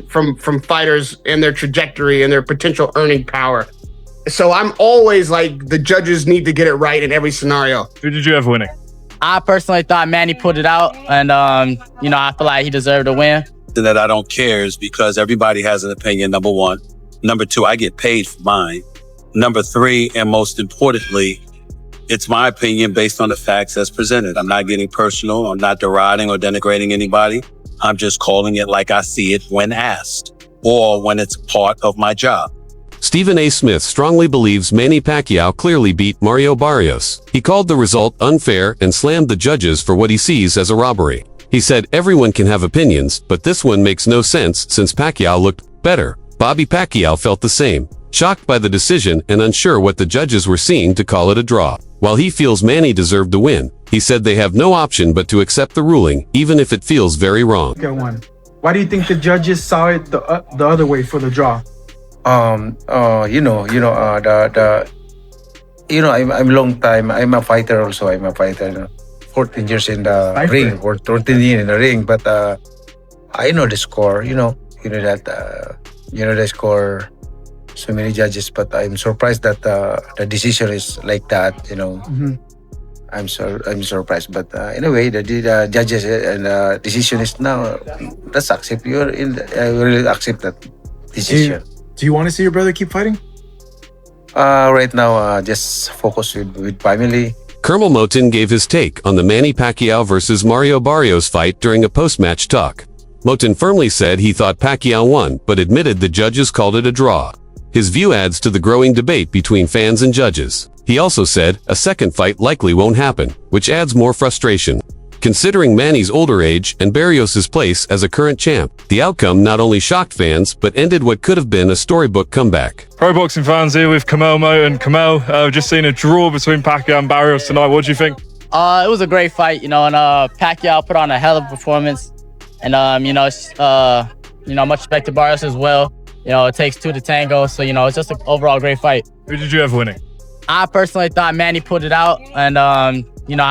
from fighters and their trajectory and their potential earning power. So I'm always like, the judges need to get it right in every scenario. Who did you have winning? I personally thought Manny pulled it out, and I feel like he deserved to win. That I don't care is because everybody has an opinion, number one. Number two, I get paid for mine. Number three, and most importantly, it's my opinion based on the facts as presented. I'm not getting personal. I'm not deriding or denigrating anybody. I'm just calling it like I see it when asked or when it's part of my job. Stephen A. Smith strongly believes Manny Pacquiao clearly beat Mario Barrios. He called the result unfair and slammed the judges for what he sees as a robbery. He said everyone can have opinions, but this one makes no sense since Pacquiao looked better. Bobby Pacquiao felt the same, shocked by the decision and unsure what the judges were seeing to call it a draw. While he feels Manny deserved the win, he said they have no option but to accept the ruling, even if it feels very wrong. Get one. Why do you think the judges saw it the other way for the draw? I'm long time. I'm a fighter also. I'm a fighter. 14 years in the ring, or 13 years in the ring. But I know the score. You know the score. So many judges, but I'm surprised that the decision is like that. I'm surprised. But anyway, the judges and the decision is now. Let's accept. I really accept that decision. Do you want to see your brother keep fighting? Right now, just focus with family. Colonel Moten gave his take on the Manny Pacquiao versus Mario Barrios fight during a post-match talk. Moten firmly said he thought Pacquiao won, but admitted the judges called it a draw. His view adds to the growing debate between fans and judges. He also said a second fight likely won't happen, which adds more frustration. Considering Manny's older age and Barrios' place as a current champ, the outcome not only shocked fans, but ended what could have been a storybook comeback. Pro boxing fans here with Kamel Moten. Kamel, just seen a draw between Pacquiao and Barrios tonight. What do you think? It was a great fight, and Pacquiao put on a hell of a performance. And, much respect to Barrios as well. It takes two to tango, so, it's just an overall great fight. Who did you have winning? I personally thought Manny pulled it out, and, I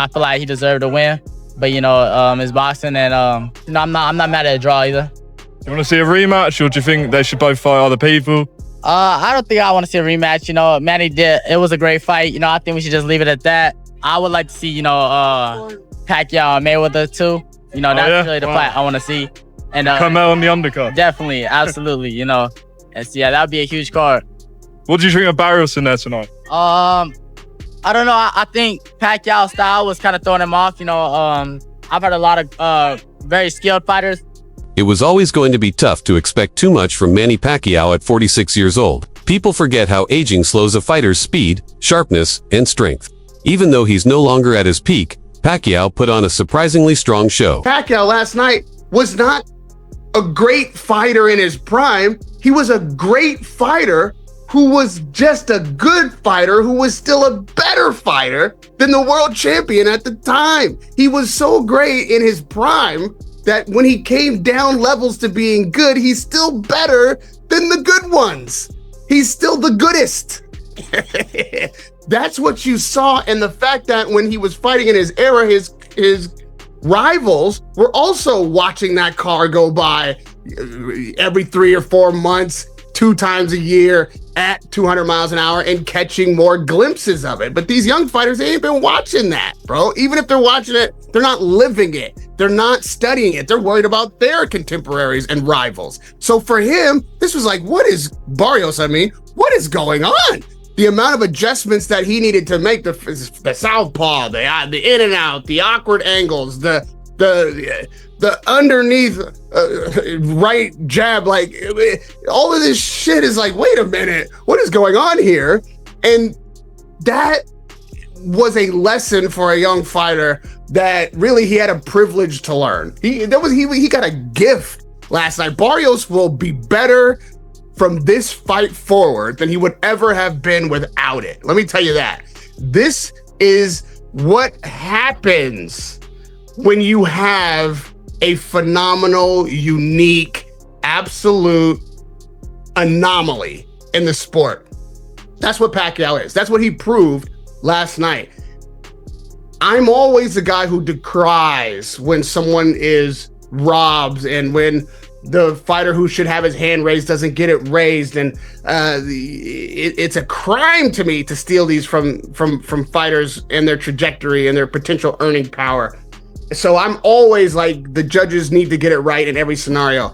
feel like he deserved to win. But, it's boxing, and, I'm not mad at a draw either. Do you want to see a rematch, or do you think they should both fight other people? I don't think I want to see a rematch. Manny did. It was a great fight. I think we should just leave it at that. I would like to see, Pacquiao and Mayweather too. That's really the fight I want to see. And Kamel on the undercard. Definitely, absolutely. And that would be a huge card. What do you think of Barrios in there tonight? I don't know. I think Pacquiao's style was kind of throwing him off. I've had a lot of very skilled fighters. It was always going to be tough to expect too much from Manny Pacquiao at 46 years old. People forget how aging slows a fighter's speed, sharpness, and strength. Even though he's no longer at his peak, Pacquiao put on a surprisingly strong show. Pacquiao last night was not a great fighter in his prime. He was a great fighter who was just a good fighter, who was still a better fighter than the world champion at the time. He was so great in his prime that when he came down levels to being good, he's still better than the good ones. He's still the goodest. That's what you saw. And the fact that when he was fighting in his era, his rivals were also watching that car go by every 3 or 4 months, 2 times a year at 200 miles an hour and catching more glimpses of it. But these young fighters, they ain't been watching that, bro. Even if they're watching it, they're not living it. They're not studying it. They're worried about their contemporaries and rivals. So for him, this was like, what is going on? The amount of adjustments that he needed to make, the southpaw, the in and out, the awkward angles, the underneath right jab, like all of this shit is like, wait a minute, what is going on here? And that was a lesson for a young fighter that really he had a privilege to learn. He got a gift last night. Barrios will be better from this fight forward than he would ever have been without it. Let me tell you that. This is what happens when you have a phenomenal, unique, absolute anomaly in the sport. That's what Pacquiao is. That's what he proved last night. I'm always the guy who decries when someone is robbed and when the fighter who should have his hand raised doesn't get it raised, and it's a crime to me to steal these from fighters and their trajectory and their potential earning power. So I'm always like, the judges need to get it right in every scenario.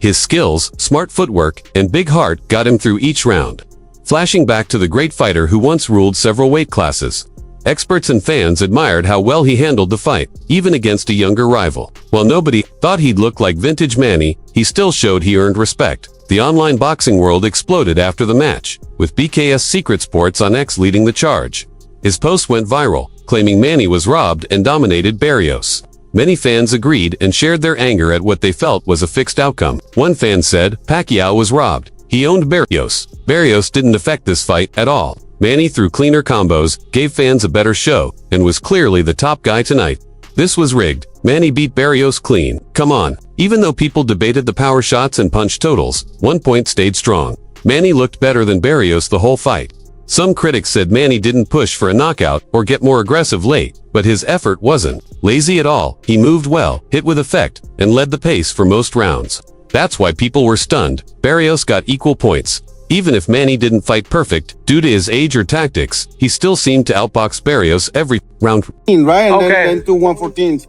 His skills, smart footwork, and big heart got him through each round. Flashing back to the great fighter who once ruled several weight classes. Experts and fans admired how well he handled the fight, even against a younger rival. While nobody thought he'd look like vintage Manny, he still showed he earned respect. The online boxing world exploded after the match, with BKS Secret Sports on X leading the charge. His post went viral, claiming Manny was robbed and dominated Barrios. Many fans agreed and shared their anger at what they felt was a fixed outcome. One fan said, Pacquiao was robbed. He owned Barrios. Barrios didn't affect this fight at all. Manny threw cleaner combos, gave fans a better show, and was clearly the top guy tonight. This was rigged. Manny beat Barrios clean. Come on. Even though people debated the power shots and punch totals, 1 point stayed strong. Manny looked better than Barrios the whole fight. Some critics said Manny didn't push for a knockout or get more aggressive late, but his effort wasn't lazy at all. He moved well, hit with effect, and led the pace for most rounds. That's why people were stunned. Barrios got equal points. Even if Manny didn't fight perfect, due to his age or tactics, he still seemed to outbox Barrios every round. Right, and Okay. then to 114.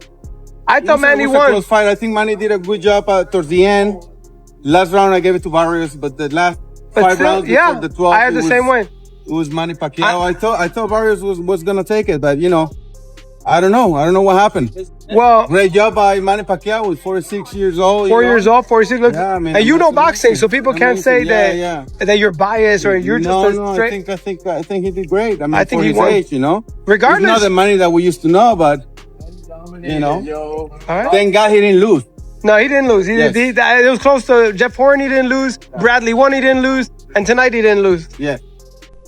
I thought Manny It was a won. close fight. I think Manny did a good job towards the end. Last round, I gave it to Barrios, but the last But 5 still, rounds yeah, before the 12, I had the same way. It was MannyPacquiao. I thought Barrios was gonna take it, but I don't know. I don't know what happened. Well, Great job by Pacquiao with 46 years old. 4 years old, 46. Look, Yeah, I mean, and you know amazing. boxing, so people can't say that you're biased or you're just no, a no. straight. I think he did great. I mean, I think for he his won. age, Regardless. It's not the money that we used to know, but All right. thank God he didn't lose. No, he didn't lose. Yes. It was close to Jeff Horn. He didn't lose. Bradley won. He didn't lose. And tonight he didn't lose. Yeah.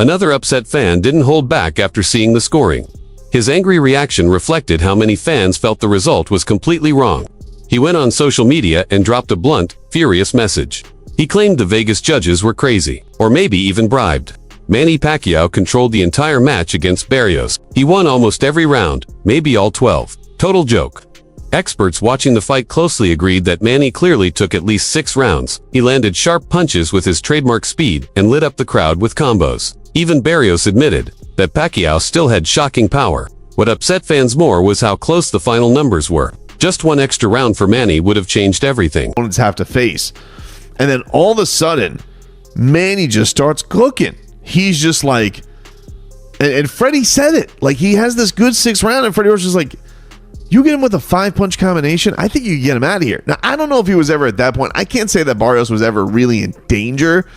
Another upset fan didn't hold back after seeing the scoring. His angry reaction reflected how many fans felt the result was completely wrong. He went on social media and dropped a blunt, furious message. He claimed the Vegas judges were crazy, or maybe even bribed. MannyPacquiao controlled the entire match against Barrios. He won almost every round, maybe all 12. Total joke. Experts watching the fight closely agreed that Manny clearly took at least 6 rounds. He landed sharp punches with his trademark speed and lit up the crowd with combos. Even Barrios admitted that Pacquiao still had shocking power. What upset fans more was how close the final numbers were. Just one extra round for Manny would have changed everything. Opponents have to face. And then all of a sudden, Manny just starts cooking. He's just like, and Freddie said it. Like, he has this good 6th round, and Freddie was just like, you get him with a 5-punch combination, I think you can get him out of here. Now, I don't know if he was ever at that point. I can't say that Barrios was ever really in danger,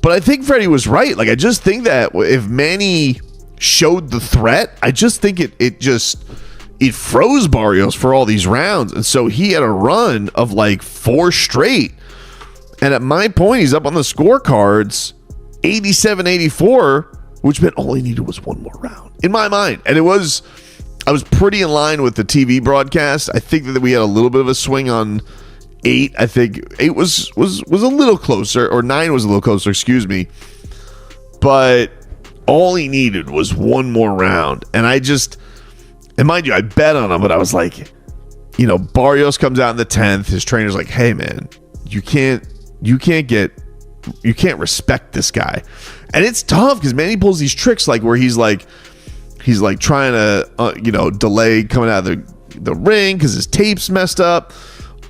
but I think Freddie was right. Like, I just think that if Manny showed the threat, I just think it froze Barrios for all these rounds. And so he had a run of like 4 straight. And at my point, he's up on the scorecards, 87-84, which meant all he needed was one more round in my mind. And I was pretty in line with the TV broadcast. I think that we had a little bit of a swing on 8. I think 8 was a little closer, or 9 was a little closer, excuse me. But all he needed was one more round. And mind you, I bet on him, but I was like, Barrios comes out in the 10th. His trainer's like, hey man, you can't respect this guy. And it's tough because Manny pulls these tricks like where he's like trying to delay coming out of the ring because his tape's messed up,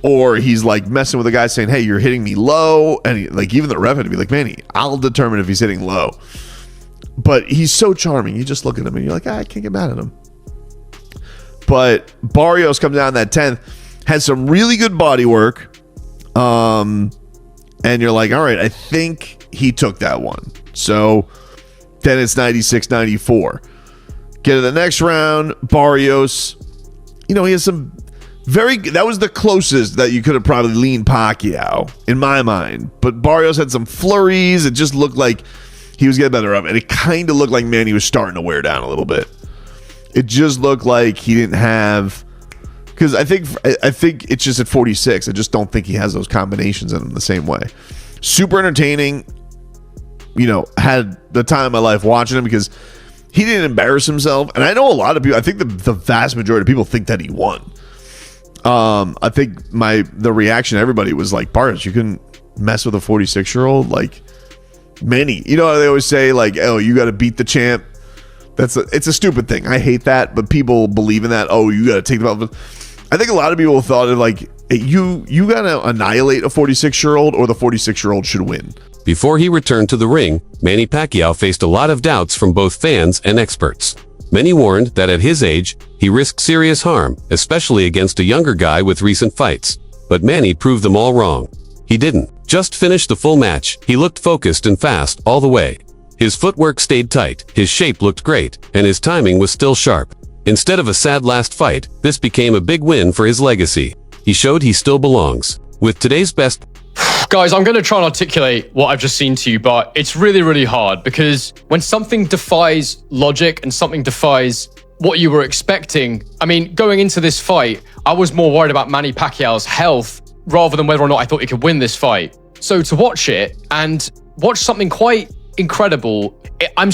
or he's like messing with the guy saying, hey, you're hitting me low, and even the ref had to be like, Manny, I'll determine if he's hitting low. But he's so charming. You just look at him and you're like, I can't get mad at him. But Barrios comes down that 10th, has some really good body work, and you're like, all right, I think he took that one. So then it's 96-94. Get to the next round, Barrios, he has some that was the closest that you could have probably leaned Pacquiao, in my mind. But Barrios had some flurries. It just looked like he was getting better up. And it kind of looked like Manny was starting to wear down a little bit. It just looked like he didn't have... Because I think it's just at 46. I just don't think he has those combinations in him the same way. Super entertaining. Had the time of my life watching him because he didn't embarrass himself. And I know a lot of people, I think the vast majority of people think that he won. I think the reaction of everybody was like, Barrios, you couldn't mess with a 46-year-old? Like, Manny, you know, they always say like, oh, you got to beat the champ. It's a stupid thing. I hate that, but people believe in that. Oh, you got to take the belt. I think a lot of people thought of like, you got to annihilate a 46-year-old or the 46-year-old should win. Before he returned to the ring, Manny Pacquiao faced a lot of doubts from both fans and experts. Many warned that at his age, he risked serious harm, especially against a younger guy with recent fights. But Manny proved them all wrong. He didn't just finish the full match, he looked focused and fast all the way. His footwork stayed tight, his shape looked great, and his timing was still sharp. Instead of a sad last fight, this became a big win for his legacy. He showed he still belongs. With today's best... Guys, I'm going to try and articulate what I've just seen to you, but it's really, really hard because when something defies logic and something defies what you were expecting, I mean, going into this fight, I was more worried about Manny Pacquiao's health rather than whether or not I thought he could win this fight. So to watch it and watch something quite incredible, I'm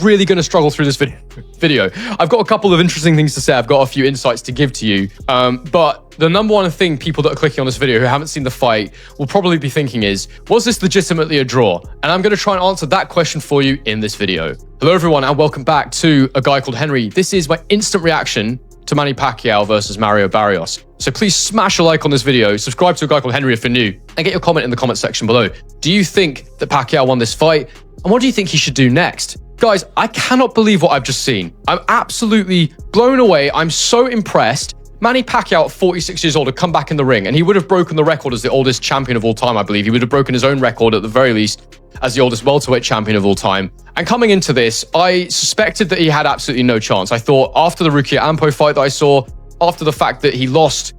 really going to struggle through this video. I've got a couple of interesting things to say. I've got a few insights to give to you. But the number one thing people that are clicking on this video who haven't seen the fight will probably be thinking is, was this legitimately a draw? And I'm going to try and answer that question for you in this video. Hello, everyone, and welcome back to A Guy Called Henry. This is my instant reaction to Manny Pacquiao versus Mario Barrios. So please smash a like on this video, subscribe to A Guy Called Henry if you're new, and get your comment in the comment section below. Do you think that Pacquiao won this fight? And what do you think he should do next? Guys, I cannot believe what I've just seen. I'm absolutely blown away. I'm so impressed. Manny Pacquiao at 46 years old had come back in the ring, and he would have broken the record as the oldest champion of all time, I believe. He would have broken his own record at the very least as the oldest welterweight champion of all time. And coming into this, I suspected that he had absolutely no chance. I thought after the Rukia Ampo fight that I saw, after the fact that he lost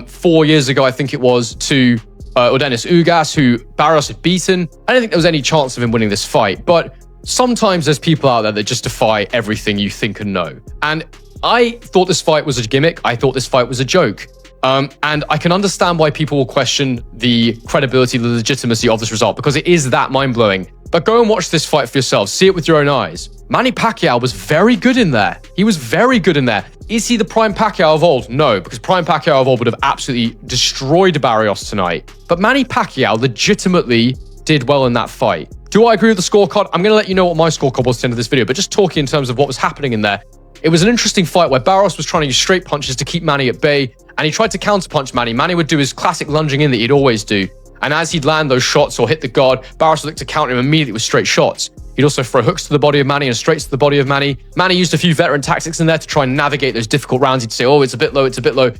4 years ago, I think it was, to Dennis Ugas, who Barrios had beaten, I don't think there was any chance of him winning this fight. But sometimes there's people out there that just defy everything you think and know. And I thought this fight was a gimmick. I thought this fight was a joke. And I can understand why people will question the credibility, the legitimacy of this result, because it is that mind-blowing. But go and watch this fight for yourself. See it with your own eyes. Manny Pacquiao was very good in there. He was very good in there. Is he the prime Pacquiao of old? No, because prime Pacquiao of old would have absolutely destroyed Barrios tonight. But Manny Pacquiao legitimately did well in that fight. Do I agree with the scorecard? I'm going to let you know what my scorecard was at the end of this video, but just talking in terms of what was happening in there, it was an interesting fight where Barrios was trying to use straight punches to keep Manny at bay, and he tried to counterpunch Manny. Manny would do his classic lunging in that he'd always do. And as he'd land those shots or hit the guard, Barrios would look to counter him immediately with straight shots. He'd also throw hooks to the body of Manny and straights to the body of Manny. Manny used a few veteran tactics in there to try and navigate those difficult rounds. He'd say, oh, it's a bit low, it's a bit low.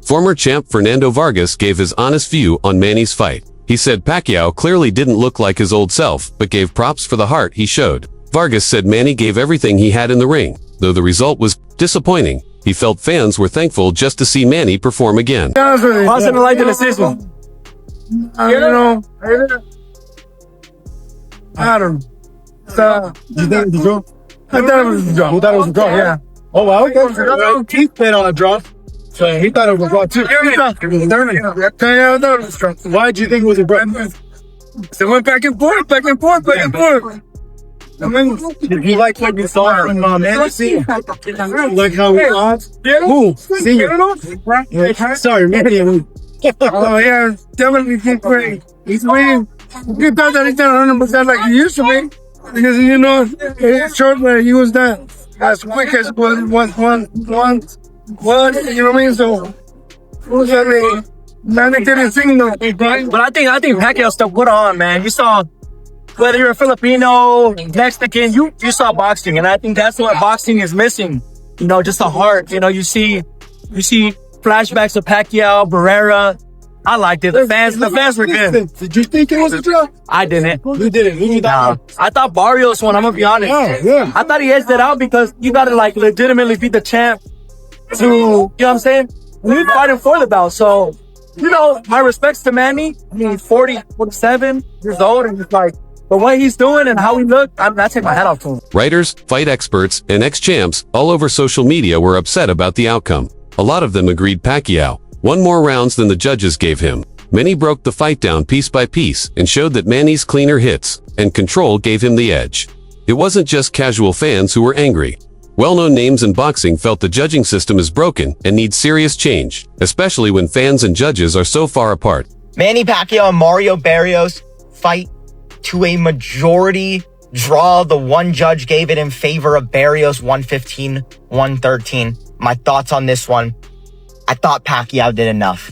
Former champ Fernando Vargas gave his honest view on Manny's fight. He said Pacquiao clearly didn't look like his old self, but gave props for the heart he showed. Vargas said Manny gave everything he had in the ring. Though the result was disappointing, he felt fans were thankful just to see Manny perform again. Wasn't like the decision. I don't know. So, you think it was a draw? I thought it was a draw. You thought it was a draw, yeah. Oh, well, okay. Keith played on a draw. So he thought it was a draw, too. Why did you think it was a draw? So it went back and forth, back and forth, back and forth. I mean, did you like what you saw from Manny? Like how he lost? Who? Senior. Sorry, Manny. Oh, yeah, definitely did great. He's winning. You thought that he's not 100% like he used to be. Because, you know, it's short where he was not as quick as one, you know what I mean? So, I mean, Manny didn't sing no. But I think Pacquiao stuff put on, man. You saw, whether you're a Filipino, Mexican, you saw boxing. And I think that's what boxing is missing. You know, just the heart. You know, you see flashbacks of Pacquiao, Barrera. I liked it. The fans were good. Did you think it was a draw? I didn't. You didn't? You no. I thought Barrios won, I'm gonna be honest. Yeah. I thought he edged it out because you gotta like legitimately beat the champ to, you know what I'm saying? We're fighting for the belt. So, you know, my respects to Manny. I mean, he's 47 years old and it's like, but what he's doing and how he looked, I take my hat off to him. Writers, fight experts, and ex-champs all over social media were upset about the outcome. A lot of them agreed Pacquiao won more rounds than the judges gave him. Many broke the fight down piece by piece and showed that Manny's cleaner hits and control gave him the edge. It wasn't just casual fans who were angry. Well-known names in boxing felt the judging system is broken and needs serious change, especially when fans and judges are so far apart. Manny Pacquiao and Mario Barrios fight to a majority draw. The one judge gave it in favor of Barrios, 115-113. My thoughts on this one: I thought Pacquiao did enough.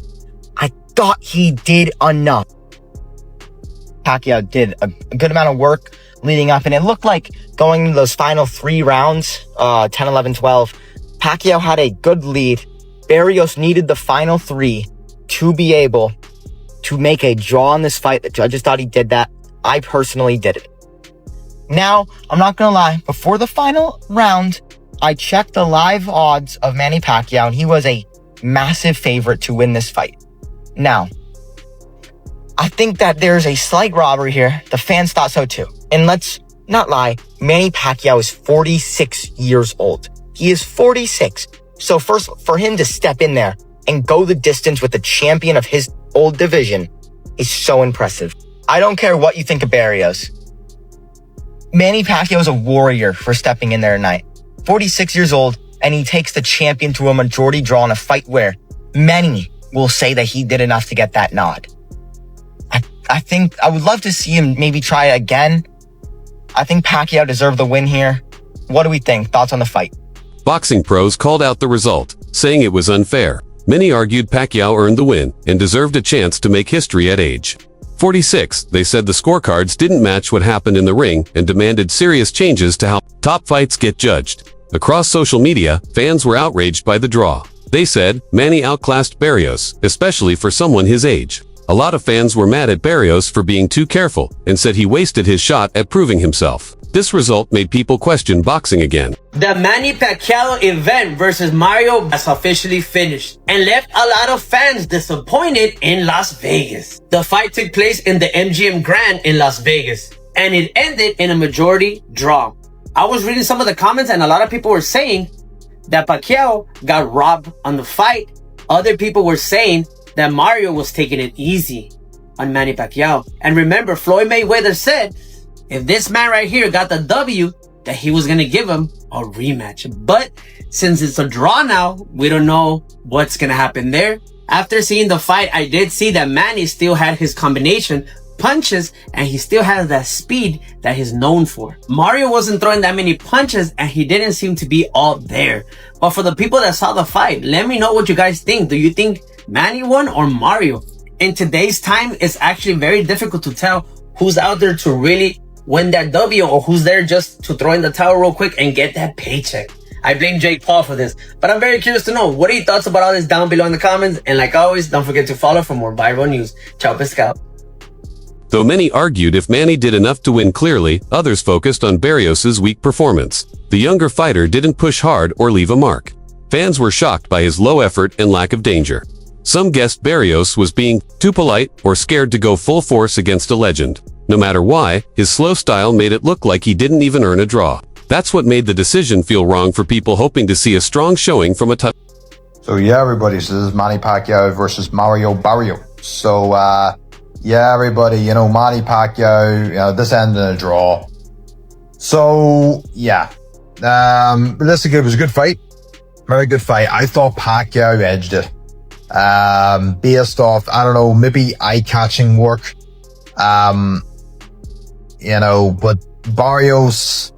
I thought he did enough. Pacquiao did a good amount of work leading up, and it looked like going into those final 3 rounds, 10, 11, 12, Pacquiao had a good lead. Barrios needed the final 3 to be able to make a draw in this fight. The judges thought he did that. I personally did it. Now, I'm not gonna lie, before the final round, I checked the live odds of Manny Pacquiao, and he was a massive favorite to win this fight. Now, I think that there's a slight robbery here. The fans thought so too. And let's not lie, Manny Pacquiao is 46 years old. He is 46. So first, for him to step in there and go the distance with the champion of his old division is so impressive. I don't care what you think of Barrios. Manny Pacquiao is a warrior for stepping in there tonight. 46 years old, and he takes the champion to a majority draw in a fight where many will say that he did enough to get that nod. I think I would love to see him maybe try it again. I think Pacquiao deserved the win here. What do we think? Thoughts on the fight? Boxing pros called out the result, saying it was unfair. Many argued Pacquiao earned the win and deserved a chance to make history at age 46. They said the scorecards didn't match what happened in the ring and demanded serious changes to how top fights get judged. Across social media, fans were outraged by the draw. They said Manny outclassed Barrios, especially for someone his age. A lot of fans were mad at Barrios for being too careful and said he wasted his shot at proving himself. This result made people question boxing again. The Manny Pacquiao event versus Mario has officially finished and left a lot of fans disappointed in Las Vegas. The fight took place in the MGM Grand in Las Vegas, and it ended in a majority draw. I was reading some of the comments, and a lot of people were saying that Pacquiao got robbed on the fight. Other people were saying that Mario was taking it easy on Manny Pacquiao. And remember, Floyd Mayweather said if this man right here got the W, that he was going to give him a rematch. But since it's a draw now, we don't know what's going to happen there. After seeing the fight, I did see that Manny still had his combination punches, and he still has that speed that he's known for. Mario wasn't throwing that many punches, and he didn't seem to be all there. But for the people that saw the fight, let me know what you guys think. Do you think Manny won or Mario? In today's time, it's actually very difficult to tell who's out there to really win that W or who's there just to throw in the towel real quick and get that paycheck. I blame Jake Paul for this, but I'm very curious to know, what are your thoughts about all this down below in the comments? And like always, don't forget to follow for more viral news. Ciao, Pescado. Though many argued if Manny did enough to win clearly, others focused on Barrios' weak performance. The younger fighter didn't push hard or leave a mark. Fans were shocked by his low effort and lack of danger. Some guessed Barrios was being too polite or scared to go full force against a legend. No matter why, his slow style made it look like he didn't even earn a draw. That's what made the decision feel wrong for people hoping to see a strong showing from a tough. So yeah, everybody, so this is Manny Pacquiao versus Mario Barrios. So yeah, everybody, Manny Pacquiao, this ended in a draw. So yeah, realistically, it was a good fight. Very good fight. I thought Pacquiao edged it. Based off, I don't know, maybe eye-catching work. But Barrios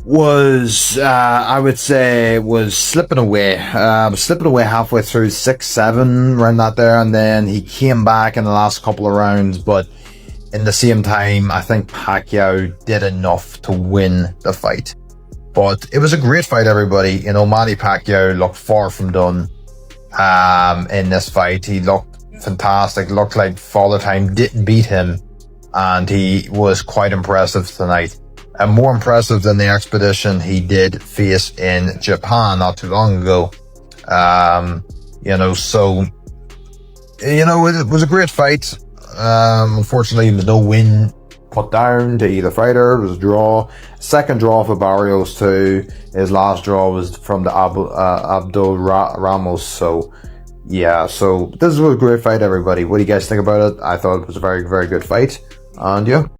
was, I would say, was slipping away halfway through 6-7, around that there, and then he came back in the last couple of rounds, but in the same time, I think Pacquiao did enough to win the fight. But it was a great fight, everybody. Manny Pacquiao looked far from done in this fight. He looked fantastic, looked like Father Time didn't beat him, and he was quite impressive tonight. And more impressive than the expedition he did face in Japan not too long ago. So, it was a great fight. Unfortunately, there was no win put down to either fighter. It was a draw. Second draw for Barrios too. His last draw was from the Abdul Ramos. So, yeah, so this was a great fight, everybody. What do you guys think about it? I thought it was a very, very good fight. And yeah.